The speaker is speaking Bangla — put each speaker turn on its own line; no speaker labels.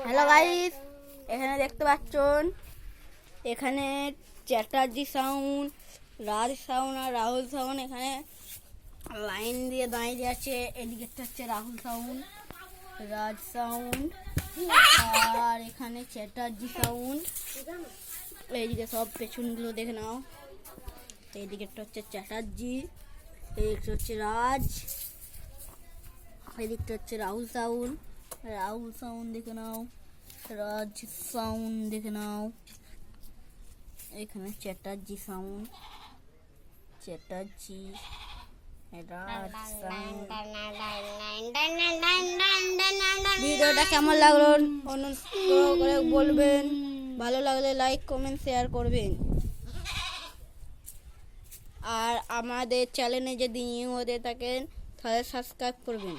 হ্যালো গাইস, এখানে দেখতে পাচ্ছেন এখানে চ্যাটার্জি সাউন্ড, রাজ সাউন্ড আর রাহুল সাউন্ড এখানে লাইন দিয়ে দাঁড়িয়ে আছে। এদিকে হচ্ছে রাহুল সাউন্ড, রাজ সাউন্ড আর এখানে চ্যাটার্জি সাউন্ড। এইদিকে সব পেছনগুলো দেখে নাও। এইদিকে হচ্ছে চ্যাটার্জি, এইদিকে হচ্ছে রাজ, এদিকটা হচ্ছে রাহুল সাউন্ড। রাহুল সাউন্ড দেখে নাও, রাজ সাউন্ড দেখে নাও। এখানে চ্যাটার্জি সাউন্ড, চ্যাটার্জি, রাজ সাউন্ড। ভিডিওটা কেমন লাগলো অনুগ্রহ করে বলবেন, ভালো লাগলে লাইক কমেন্ট শেয়ার করবেন। আর আমাদের চ্যানেলে যদি নিউ হতে থাকেন তাহলে সাবস্ক্রাইব করবেন।